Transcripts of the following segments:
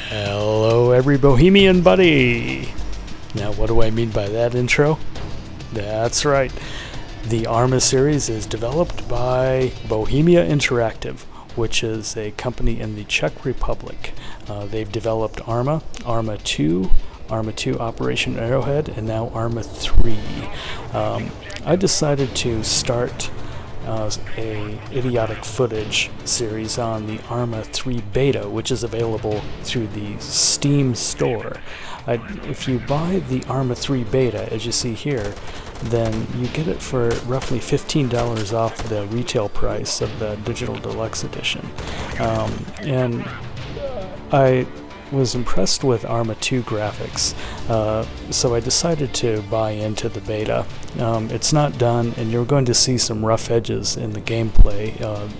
Hello, every Bohemian buddy! Now, what do I mean by that intro? That's right. The ARMA series is developed by Bohemia Interactive, which is a company in the Czech Republic. They've developed ARMA, ARMA 2, ARMA 2 Operation Arrowhead, and now ARMA 3. I decided to start a Idiotic footage series on the ARMA 3 beta, which is available through the Steam store. If you buy the ARMA 3 beta, as you see here, then you get it for roughly $15 off the retail price of the Digital Deluxe Edition. And I was impressed with ARMA 2 graphics, so I decided to buy into the beta. It's not done, and you're going to see some rough edges in the gameplay,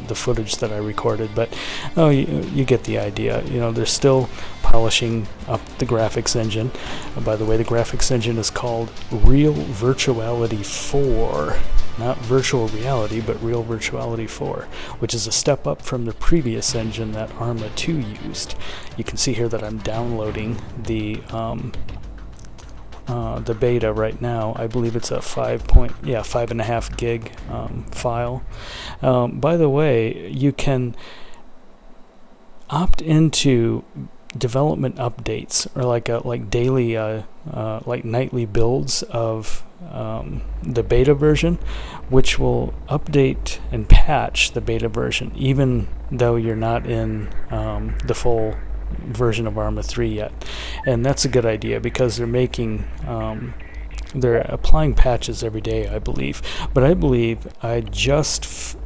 the footage that I recorded, but you get the idea. You know, they're still polishing up the graphics engine. By the way, the graphics engine is called Real Virtuality 4. Not virtual reality, but Real Virtuality 4, which is a step up from the previous engine that ARMA 2 used. You can see here that I'm downloading the beta right now. I believe it's a 5.5 gig file. By the way, you can opt into development updates, or like daily, like nightly builds of the beta version, which will update and patch the beta version, even though you're not in the full version of ARMA 3 yet. And that's a good idea, because they're making they're applying patches every day, I believe. But I believe I just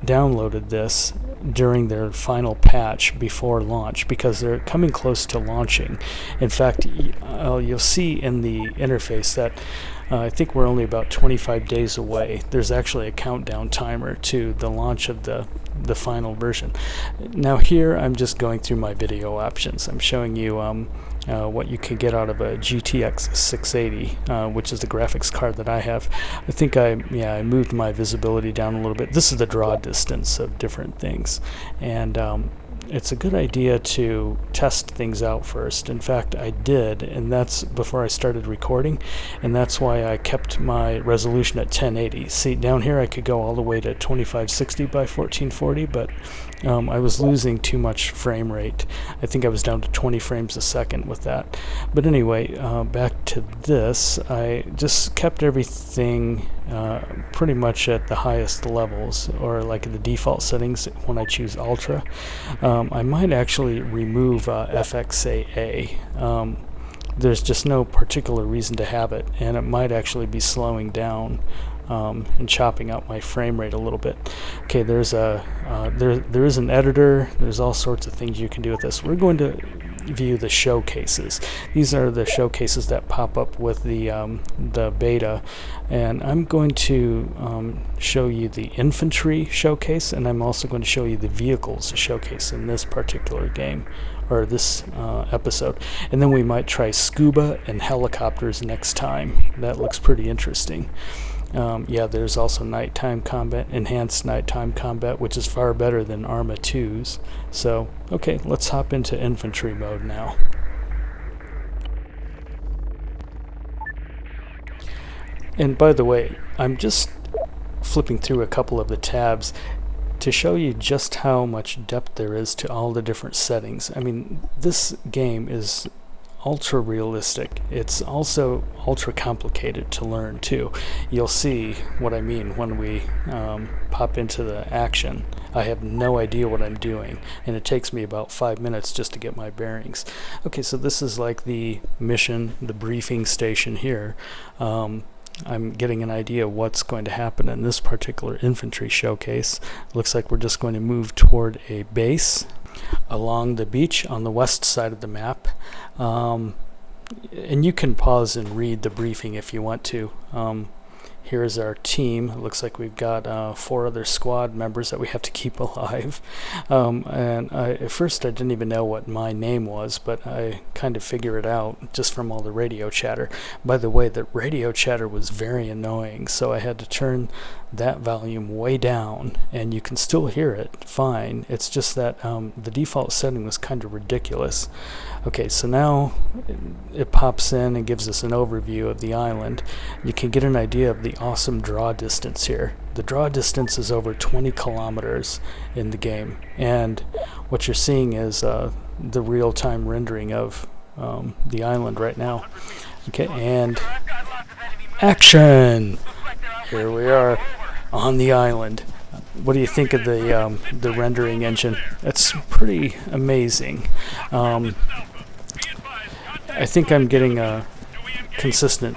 downloaded this during their final patch before launch, because they're coming close to launching. In fact, you'll see in the interface that I think we're only about 25 days away. There's actually a countdown timer to the launch of the final version. Now here I'm just going through my video options. I'm showing you what you can get out of a GTX 680, which is the graphics card that I have. I think I moved my visibility down a little bit. This is the draw distance of different things, and it's a good idea to test things out first. In fact, I did, and that's before I started recording, and that's why I kept my resolution at 1080. See, down here I could go all the way to 2560 by 1440, but I was losing too much frame rate. I think I was down to 20 frames a second with that. But anyway, back to this. I just kept everything pretty much at the highest levels, or like the default settings when I choose Ultra. I might actually remove FXAA. There's just no particular reason to have it, and it might actually be slowing down and chopping out my frame rate a little bit. Okay, there's a there is an editor. There's all sorts of things you can do with this. We're going to view the showcases. These are the showcases that pop up with the beta, and I'm going to show you the infantry showcase, and I'm also going to show you the vehicles showcase in this particular game, or this episode. And then we might try scuba and helicopters next time. That looks pretty interesting. There's also nighttime combat, enhanced nighttime combat, which is far better than ARMA 2's. So, okay, let's hop into infantry mode now. And by the way, I'm just flipping through a couple of the tabs to show you just how much depth there is to all the different settings. I mean, this game is ultra realistic. It's also ultra complicated to learn too. You'll see what I mean when we pop into the action. I have no idea what I'm doing, and it takes me about 5 minutes just to get my bearings. Okay, so this is like the mission, the briefing station here. I'm getting an idea of what's going to happen in this particular infantry showcase. Looks like we're just going to move toward a base along the beach on the west side of the map. And you can pause and read the briefing if you want to. Here's our team. It looks like we've got 4 other squad members that we have to keep alive. And at first I didn't even know what my name was, but I kind of figured it out just from all the radio chatter. By the way, the radio chatter was very annoying, so I had to turn that volume way down, and you can still hear it fine. It's just that the default setting was kind of ridiculous. Okay, so now it pops in and gives us an overview of the island. You can get an idea of the awesome draw distance here. The draw distance is over 20 kilometers in the game, and what you're seeing is the real-time rendering of the island right now. Okay, and action! Here we are on the island. What do you think of the rendering engine? It's pretty amazing. I think I'm getting a consistent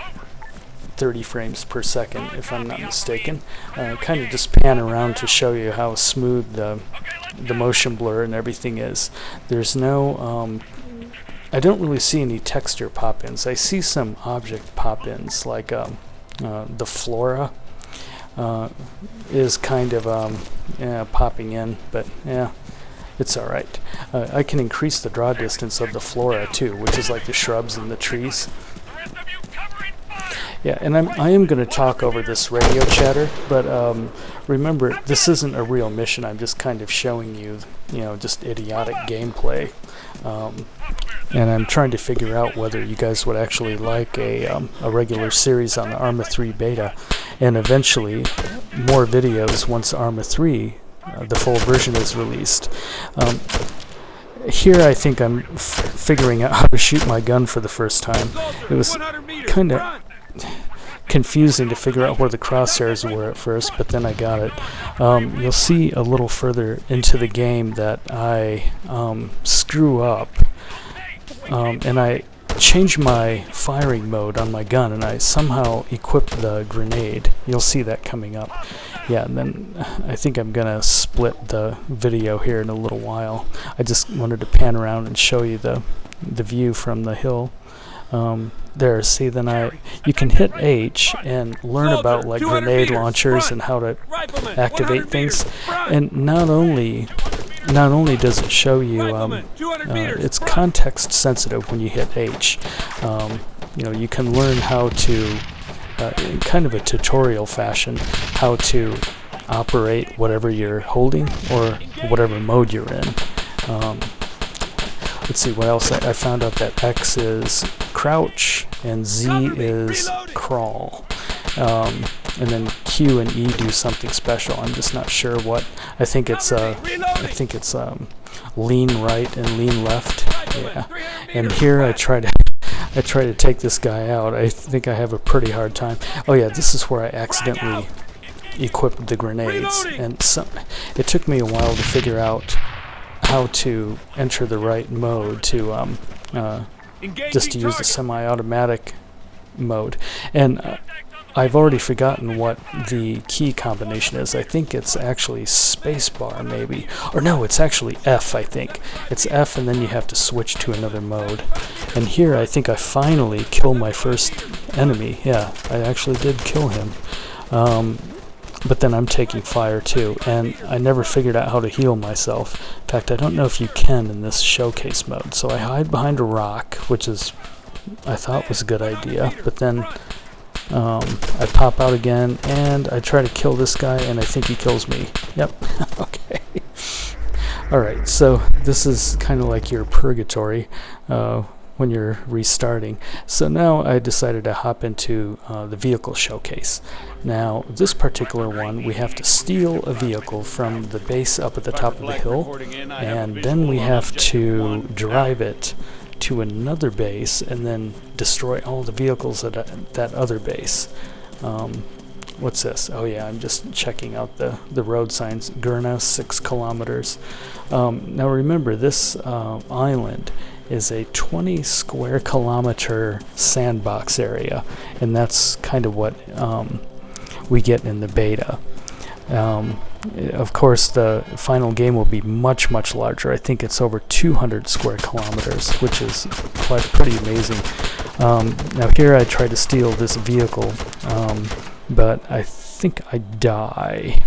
30 frames per second, if I'm not mistaken. Kind of just pan around to show you how smooth the motion blur and everything is. There's no I don't really see any texture pop-ins. I see some object pop-ins, like the flora is kind of popping in, but yeah, it's alright. I can increase the draw distance of the flora too, which is like the shrubs and the trees. Yeah, and I am going to talk over this radio chatter, but remember, this isn't a real mission. I'm just kind of showing you, just idiotic gameplay. And I'm trying to figure out whether you guys would actually like a regular series on the ARMA 3 beta, and eventually more videos once ARMA 3, the full version, is released. Here I think I'm figuring out how to shoot my gun for the first time. It was kind of confusing to figure out where the crosshairs were at first, but then I got it. You'll see a little further into the game that I screw up, and I changed my firing mode on my gun, and I somehow equipped the grenade. You'll see that coming up. Yeah, and then I think I'm gonna split the video here in a little while. I just wanted to pan around and show you the view from the hill. There, see, then you can hit H and learn about like grenade launchers and how to activate things. And not only does it show you, it's context sensitive when you hit H. You can learn how to, in kind of a tutorial fashion, how to operate whatever you're holding or whatever mode you're in. Let's see what else. I found out that X is crouch and Z is crawl, and then Q and E do something special. I'm just not sure what. I think it's lean right and lean left. Yeah. And here I try to take this guy out. I think I have a pretty hard time. Oh yeah, this is where I accidentally equipped the grenades, and it took me a while to figure out how to enter the right mode to just to use the semi-automatic mode. And I've already forgotten what the key combination is. I think it's actually spacebar, maybe. Or no, it's actually F, I think. It's F, and then you have to switch to another mode. And here I think I finally kill my first enemy. Yeah, I actually did kill him. But then I'm taking fire too, and I never figured out how to heal myself. In fact, I don't know if you can in this showcase mode. So I hide behind a rock, which I thought was a good idea, but then I pop out again, and I try to kill this guy, and I think he kills me. Yep. Okay. Alright, so this is kind of like your purgatory when you're restarting. So now I decided to hop into the vehicle showcase. Now, this particular one, we have to steal a vehicle from the base up at the top of the hill, and then we have to drive it to another base and then destroy all the vehicles at that other base. What's this? Oh yeah, I'm just checking out the road signs. Gurna, 6 kilometers. Now remember, this island is a 20 square kilometer sandbox area, and that's kind of what we get in the beta. Of course, the final game will be much, much larger. I think it's over 200 square kilometers, which is pretty amazing. Now here I try to steal this vehicle but I think I die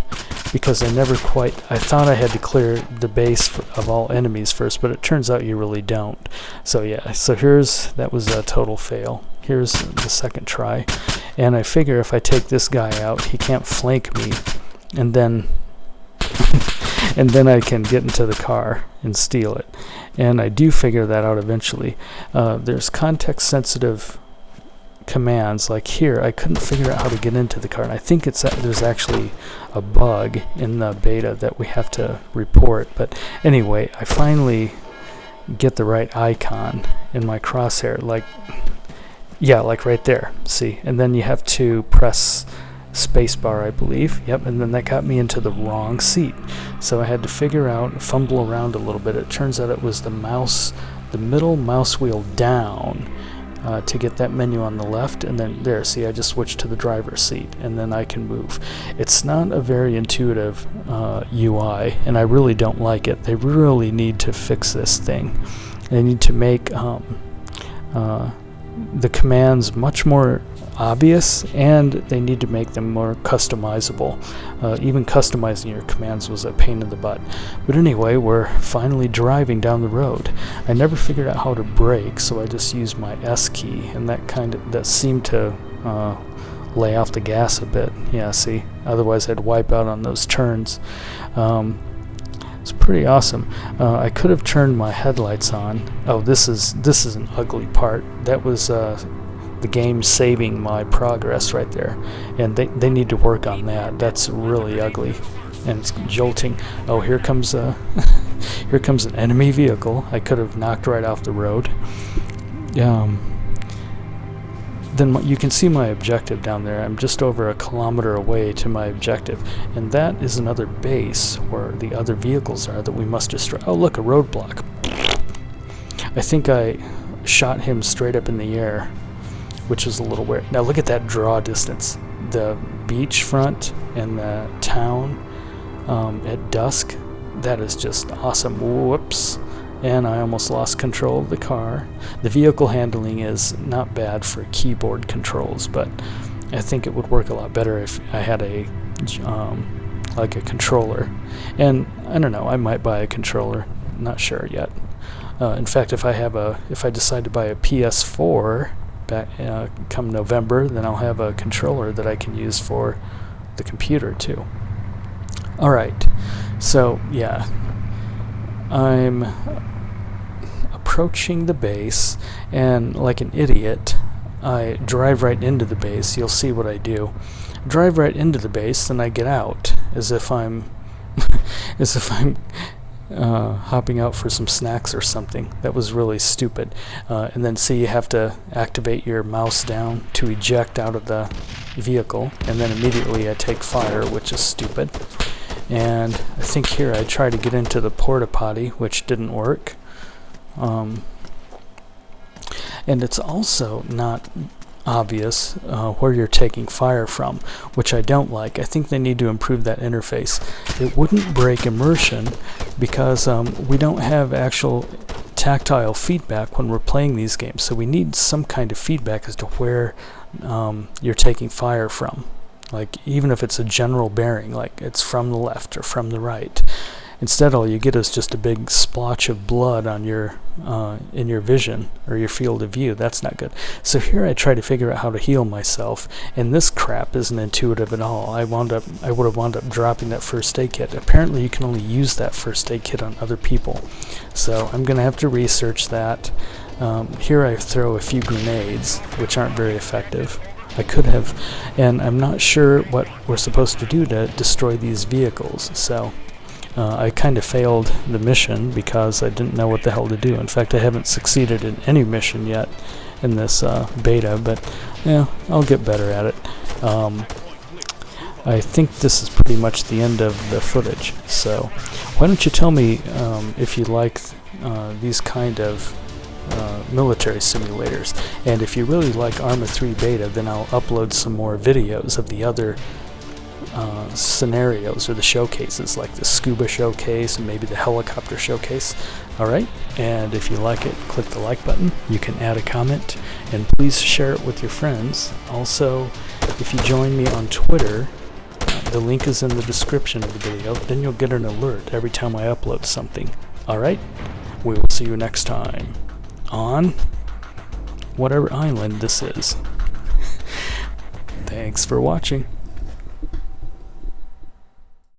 because I never quite, I thought I had to clear the base of all enemies first, but it turns out you really don't. So yeah, so that was a total fail. Here's the second try, and I figure if I take this guy out, he can't flank me, and then and then I can get into the car and steal it. And I do figure that out eventually. There's context-sensitive commands, like here, I couldn't figure out how to get into the car, and I think there's actually a bug in the beta that we have to report. But anyway, I finally get the right icon in my crosshair, like right there, see? And then you have to press spacebar, I believe. Yep, and then that got me into the wrong seat. So I had to fumble around a little bit. It turns out it was the middle mouse wheel down to get that menu on the left, and then there, see, I just switched to the driver's seat, and then I can move. It's not a very intuitive UI, and I really don't like it. They really need to fix this thing. They need to make the commands much more obvious, and they need to make them more customizable. Even customizing your commands was a pain in the butt. But anyway, we're finally driving down the road. I never figured out how to brake, so I just used my S key, and that seemed to lay off the gas a bit. Yeah, see, otherwise I'd wipe out on those turns. It's pretty awesome. I could have turned my headlights on. Oh, this is an ugly part. That was the game saving my progress right there, and they need to work on that. That's really ugly, and it's jolting. Oh, here comes here comes an enemy vehicle. I could have knocked right off the road. Then you can see my objective down there. I'm just over 1 kilometer away to my objective, and that is another base where the other vehicles are that we must destroy. Oh, look, a roadblock. I think I shot him straight up in the air, which was a little weird. Now look at that draw distance. The beachfront and the town at dusk, that is just awesome. Whoops. And I almost lost control of the car. The vehicle handling is not bad for keyboard controls, but I think it would work a lot better if I had like a controller. And I don't know, I might buy a controller. Not sure yet. In fact, if I decide to buy a PS4 come November, then I'll have a controller that I can use for the computer too. Alright, so yeah, I'm approaching the base, and like an idiot, I drive right into the base. You'll see what I do. Drive right into the base, then I get out as if I'm hopping out for some snacks or something. That was really stupid. And then see, you have to activate your mouse down to eject out of the vehicle, and then immediately I take fire, which is stupid. And I think here I tried to get into the porta potty, which didn't work. And it's also not obvious where you're taking fire from, which I don't like. I think they need to improve that interface. It wouldn't break immersion because we don't have actual tactile feedback when we're playing these games, so we need some kind of feedback as to where you're taking fire from. Like, even if it's a general bearing, like it's from the left or from the right. Instead, all you get is just a big splotch of blood on your in your vision or your field of view. That's not good. So here I try to figure out how to heal myself, and this crap isn't intuitive at all. I would have wound up dropping that first aid kit. Apparently, you can only use that first aid kit on other people. So I'm going to have to research that. Here I throw a few grenades, which aren't very effective. I could have, and I'm not sure what we're supposed to do to destroy these vehicles. So I kind of failed the mission because I didn't know what the hell to do. In fact, I haven't succeeded in any mission yet in this beta, but yeah, I'll get better at it. I think this is pretty much the end of the footage. So why don't you tell me if you like these kind of military simulators, and if you really like ARMA 3 beta, then I'll upload some more videos of the other scenarios or the showcases, like the scuba showcase and maybe the helicopter showcase. Alright, and if you like it, click the like button. You can add a comment, and please share it with your friends. Also, If you join me on Twitter, the link is in the description of the video, then you'll get an alert every time I upload something. Alright? We will see you next time on whatever island this is. Thanks for watching.